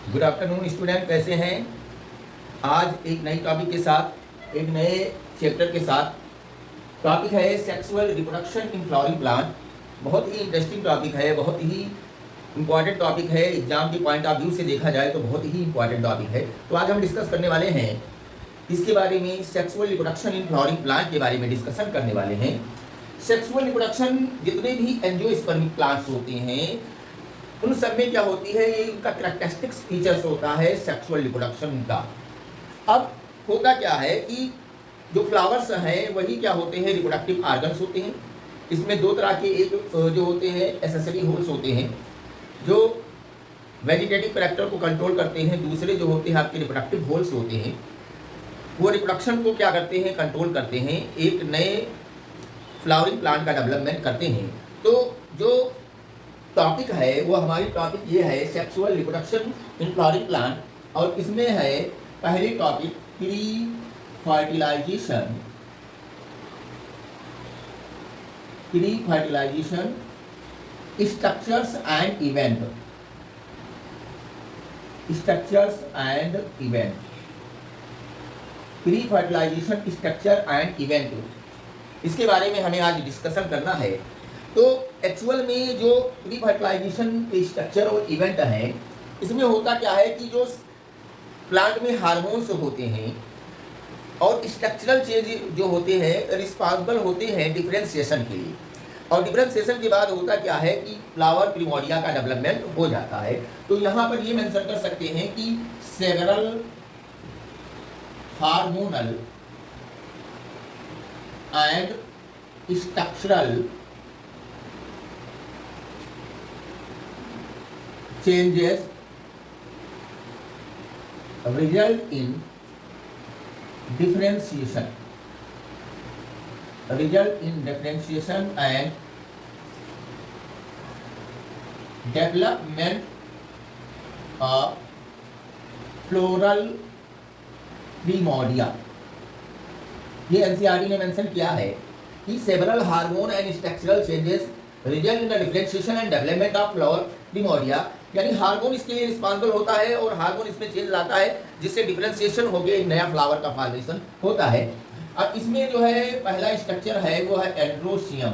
Good afternoon student, कैसे हैं? आज एक नई टॉपिक के साथ, एक नए चैप्टर के साथ। टॉपिक है sexual reproduction in flowering plant. बहुत ही इंटरेस्टिंग टॉपिक है, बहुत ही इंपॉर्टेंट टॉपिक है। एग्जाम के पॉइंट ऑफ व्यू से देखा जाए तो बहुत ही इंपॉर्टेंट टॉपिक है। तो आज हम डिस्कस करने वाले हैं इसके बारे में, sexual reproduction in flowering plant के बारे में डिस्कशन करने वाले हैं। सेक्सुअल रिप्रोडक्शन, जितने भी एंजियोस्पर्मिक प्लांट्स होते हैं उन सब में क्या होती है, ये उनका कैरेक्टरिस्टिक्स फीचर्स होता है सेक्सुअल रिप्रोडक्शन का। अब होता क्या है कि जो फ्लावर्स हैं वही क्या होते हैं, रिप्रोडक्टिव आर्गन्स होते हैं। इसमें दो तरह के, एक जो होते हैं एसेसरी होल्स होते हैं जो वेजिटेटिव कैरेक्टर को कंट्रोल करते हैं, दूसरे जो होते हैं आपके रिप्रोडक्टिव होल्स होते हैं, वो रिप्रोडक्शन को क्या करते हैं, कंट्रोल करते हैं, एक नए फ्लावरिंग प्लांट का डेवलपमेंट करते हैं। तो जो टॉपिक है वो हमारी टॉपिक ये है sexual reproduction in flowering plant, और इसमें है पहली topic pre fertilisation. Pre fertilisation structures and event. Structures and event. Pre fertilisation structure and event, इसके बारे में हमें आज डिस्कशन करना है। तो एक्चुअल में जो प्री फर्टिलाइजेशन के स्ट्रक्चर और इवेंट हैं, इसमें होता क्या है कि जो प्लांट में हार्मोन्स होते हैं और स्ट्रक्चरल चेंज जो होते हैं रिस्पॉन्सिबल होते हैं डिफरेंशिएशन के लिए, और डिफरेंशिएशन के बाद होता क्या है कि फ्लावर प्रिमोर्डिया का डेवलपमेंट हो जाता है। तो यहाँ पर ये मेंशन कर सकते हैं कि several hormonal and structural changes result in differentiation and development of floral primordia। ये एनसीईआरटी ने मेंशन किया है कि several hormone and structural changes result in the differentiation and development of flower primordia, यानी हार्मोन इसके लिए रिस्पॉन्सिबल होता है और हार्मोन इसमें चेंज लाता है जिससे डिफरेंशिएशन हो गया, एक नया फ्लावर का फॉर्मेशन होता है। अब इसमें जो है पहला स्ट्रक्चर है वो है एंड्रोसियम।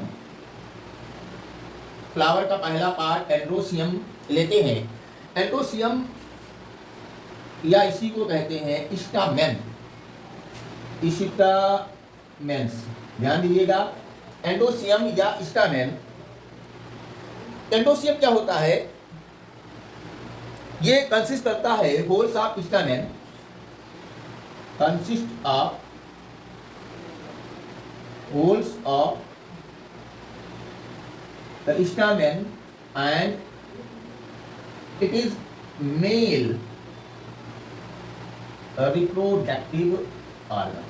फ्लावर का पहला पार्ट एंड्रोसियम लेते हैं। एंड्रोसियम या इसी को कहते हैं स्टामेन। स्टामेन्स, ध्यान दीजिएगा, एंडोसियम या स्टामेन। एंडोसियम क्या होता है, ये कंसिस्ट करता है holes of stamen, consist of holes of the stamen and it is male reproductive organ.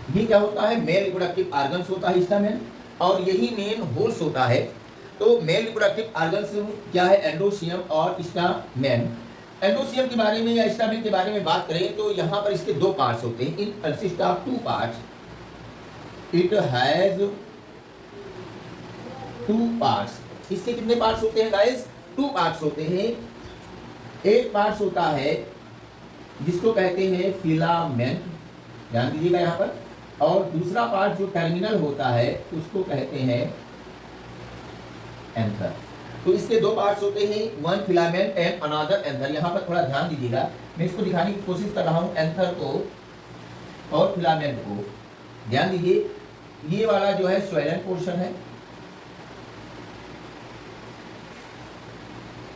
ये क्या होता है, मेल रिप्रोडक्टिव ऑर्गन्स होता है स्टामेन, और यही मेन होल्स होता है। तो मेल रिप्रोडक्टिव ऑर्गन्स क्या है, एंडोसियम और स्टामेन। एंडोसियम के बारे में या स्टामेन के बारे में बात करें तो यहाँ पर इसके दो पार्ट्स होते हैं, इन consist of two parts. It has two parts. इसके कितने पार्ट्स होते हैं गाइस, टू पार्ट्स होते हैं। एक पार्ट्स होता है जिसको कहते हैं फिलामेंट, ध्यान दीजिएगा यहाँ पर, और दूसरा पार्ट जो टर्मिनल होता है उसको कहते हैं एंथर। तो इसके दो पार्ट्स होते हैं, one filament and another anther. यहाँ पर थोड़ा ध्यान दीजिएगा, मैं इसको दिखाने की कोशिश कर रहा हूँ, एंथर को और फिलामेंट को। ध्यान दीजिए, ये वाला जो है स्वेलन पोर्शन है,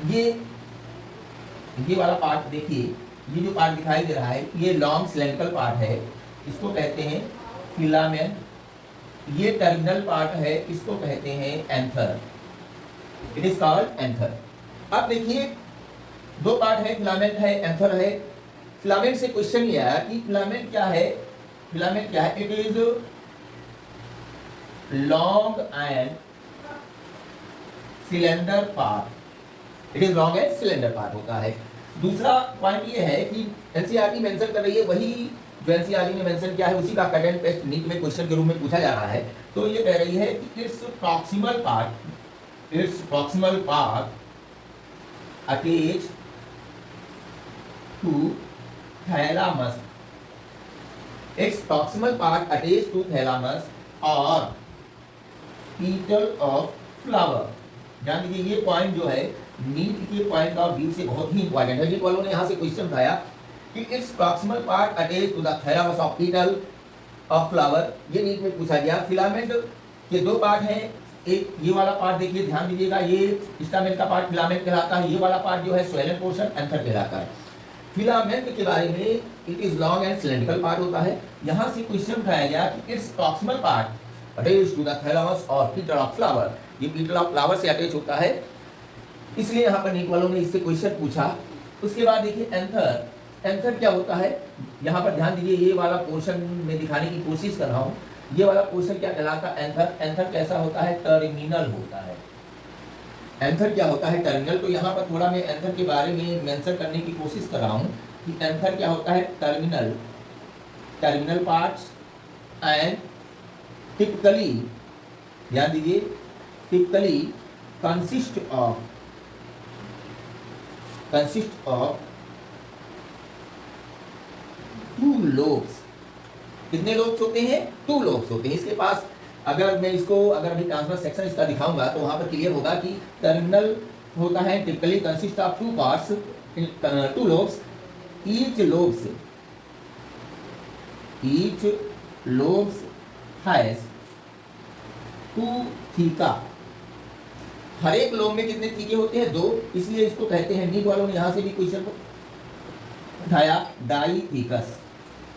ये वाला पार्ट देखिए, ये जो पार्ट दिखाई दे रहा है ये लॉन्ग सिलेंड्रिकल पार्ट है, इसको कहते हैं फिलामेंट। ये टर्मिनल पार्ट है, इसको कहते हैं anther. It is called anther. अब देखिए दो पार्ट है, फिलामेंट है, एंथर है। फिलामेंट से क्वेश्चन ये आया कि फिलामेंट क्या है, फिलामेंट क्या है, it is long and cylinder part. It is long and cylinder part होता है। दूसरा पॉइंट ये है कि एनसीईआरटी मेंशन कर रही है वही जो एनसीईआरटी ने मेंशन किया है, उसी का करंट टेस्ट नीट में क्वेश्चन के रूप में पूछा जा रहा है। तो ये कह रही है कि it's proximal part attach to thalamus. Its proximal part attached to thalamus or petal of flower. ध्यान दीजिए ये पॉइंट जो है नीट के पॉइंट ऑफ व्यू से बहुत ही इंपॉर्टेंट है। नीट वालों ने यहाँ से क्वेश्चन उठाया कि it's proximal part attach to the thalamus of petal of flower. ये नीट में पूछा गया। फिलामेंट के दो पार्ट हैं, एक ये वाला पार्ट देखिए, ध्यान दीजिएगा, ये स्टामेन का पार्ट फिलामेंट कहलाता है, ये वाला पार्ट जो है स्वेलन पोर्शन एंथर कहलाता है। फिलामेंट के बारे में it is long and cylindrical part होता है। यहाँ से क्वेश्चन उठाया गया कि it's proximal part attach to the thalamus और पीटल ऑफ फ्लावर। ये पीटल ऑफ फ्लावर से अटैच होता है, इसलिए यहाँ पर नीट वालों ने इससे क्वेश्चन पूछा। उसके बाद देखिए एंथर, एंथर क्या होता है, यहाँ पर ध्यान दीजिए, ये वाला पोर्शन में दिखाने की कोशिश कर रहा हूँ। ये वाला पोर्शन क्या कहलाता है, एंथर। एंथर कैसा होता है, टर्मिनल होता है। एंथर क्या होता है, टर्मिनल। तो यहाँ पर थोड़ा मैं एंथर के बारे में मेंशन करने की कोशिश कर रहा हूँ कि एंथर क्या होता है, terminal, terminal parts and typically, ध्यान दीजिए, typically consist of two lobes. कितने लोब्स होते हैं, टू लोब्स होते हैं इसके पास। अगर मैं इसको, अगर अभी ट्रांसफर सेक्शन इसका दिखाऊंगा तो वहां पर क्लियर होगा कि टर्मिनल होता है typically consist of two parts, two lobes. Each lobes has two thecae. हर एक लोब में कितने थीके होते हैं, दो, इसलिए इसको कहते हैं, नीट वालों ने यहाँ से भी क्वेश्चन को उठाया, डाईथीकस।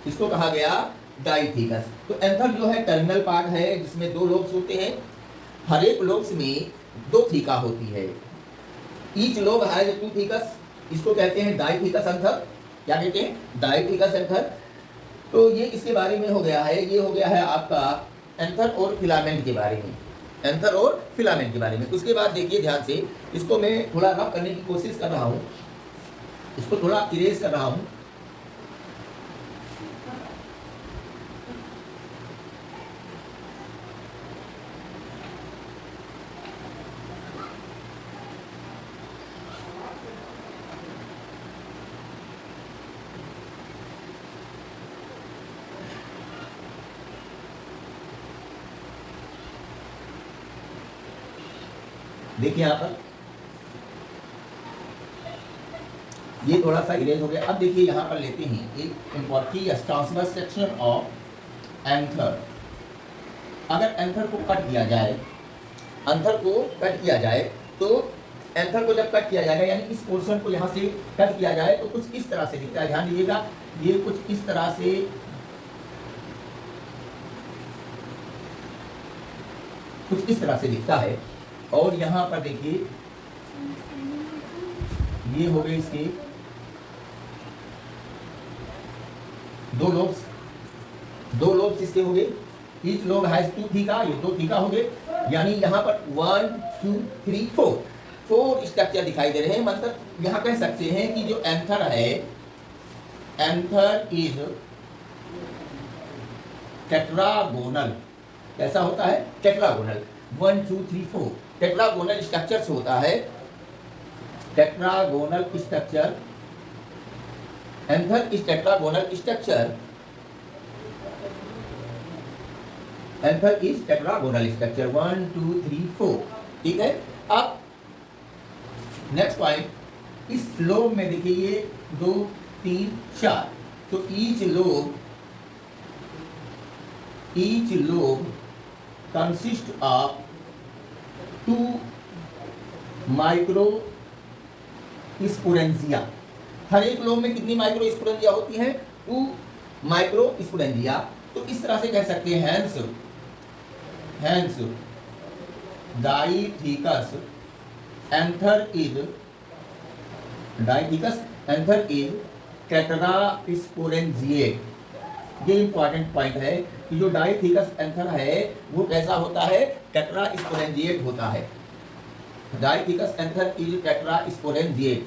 इसको कहा गया डाईथीकस। तो एंथर जो है टर्मिनल पार्ट है जिसमें दो लोब्स होते हैं, हर एक लोब्स में दो थीका होती है। ईच लोब हैज टू थीकस, इसको कहते हैं डाईथीकस एंथर। क्या कहते हैं, डाईथीकस एंथर। तो ये इसके बारे में हो गया है, ये हो गया है आपका एंथर और फिलामेंट के बारे में, एंथर और फिलामेंट के बारे में। उसके बाद देखिए ध्यान से, इसको मैं थोड़ा रफ करने की कोशिश कर रहा हूँ, इसको थोड़ा इरेज कर रहा हूँ। देखिए यहाँ पर ये थोड़ा सा इरेज हो गया। अब देखिए यहाँ पर लेते हैं एक important transverse section of anther. अगर एंथर को कट किया जाए, एंथर को कट किया जाए, तो एंथर को जब कट किया जाएगा, यानी इस पोर्शन को यहाँ से कट किया जाए तो कुछ इस तरह से दिखता है। ध्यान दीजिएगा, ये कुछ इस तरह से, कुछ इस तरह से दिखता है। और यहाँ पर देखिए ये हो गए इसके दो लोब्स इसके हो गए। Each lobe has two theca, ये दो थीका हो गए, यानी यहाँ पर 1 2 3 4 स्ट्रक्चर दिखाई दे रहे हैं। मतलब यहाँ कह सकते हैं कि जो एंथर है, एंथर इज टेट्रागोनल। कैसा होता है, टेट्रागोनल। 1 2 3 4 टेट्रागोनल स्ट्रक्चर से होता है, tetragonal structure. Anther is tetragonal structure, anther is tetragonal structure. 1 2 3 4, ठीक है। अब नेक्स्ट पॉइंट, इस लोब में देखिए ये 2 3 4, तो each lobe consist of 2 microsporangia. हर एक लोब में कितनी माइक्रो स्पोरेंजिया होती है, 2 माइक्रो स्पोरेंजिया। तो इस तरह से कह सकते हैं, हैंस डाईथीकस एंथर इज टेट्रास्पोरेंजिएट। ये इंपॉर्टेंट पॉइंट है कि जो डाईथीकस एंथर है वो कैसा होता है, टेट्रास्पोरेंजिएट होता है। डाईथीकस एंथर इज टेट्रास्पोरेंजिएट।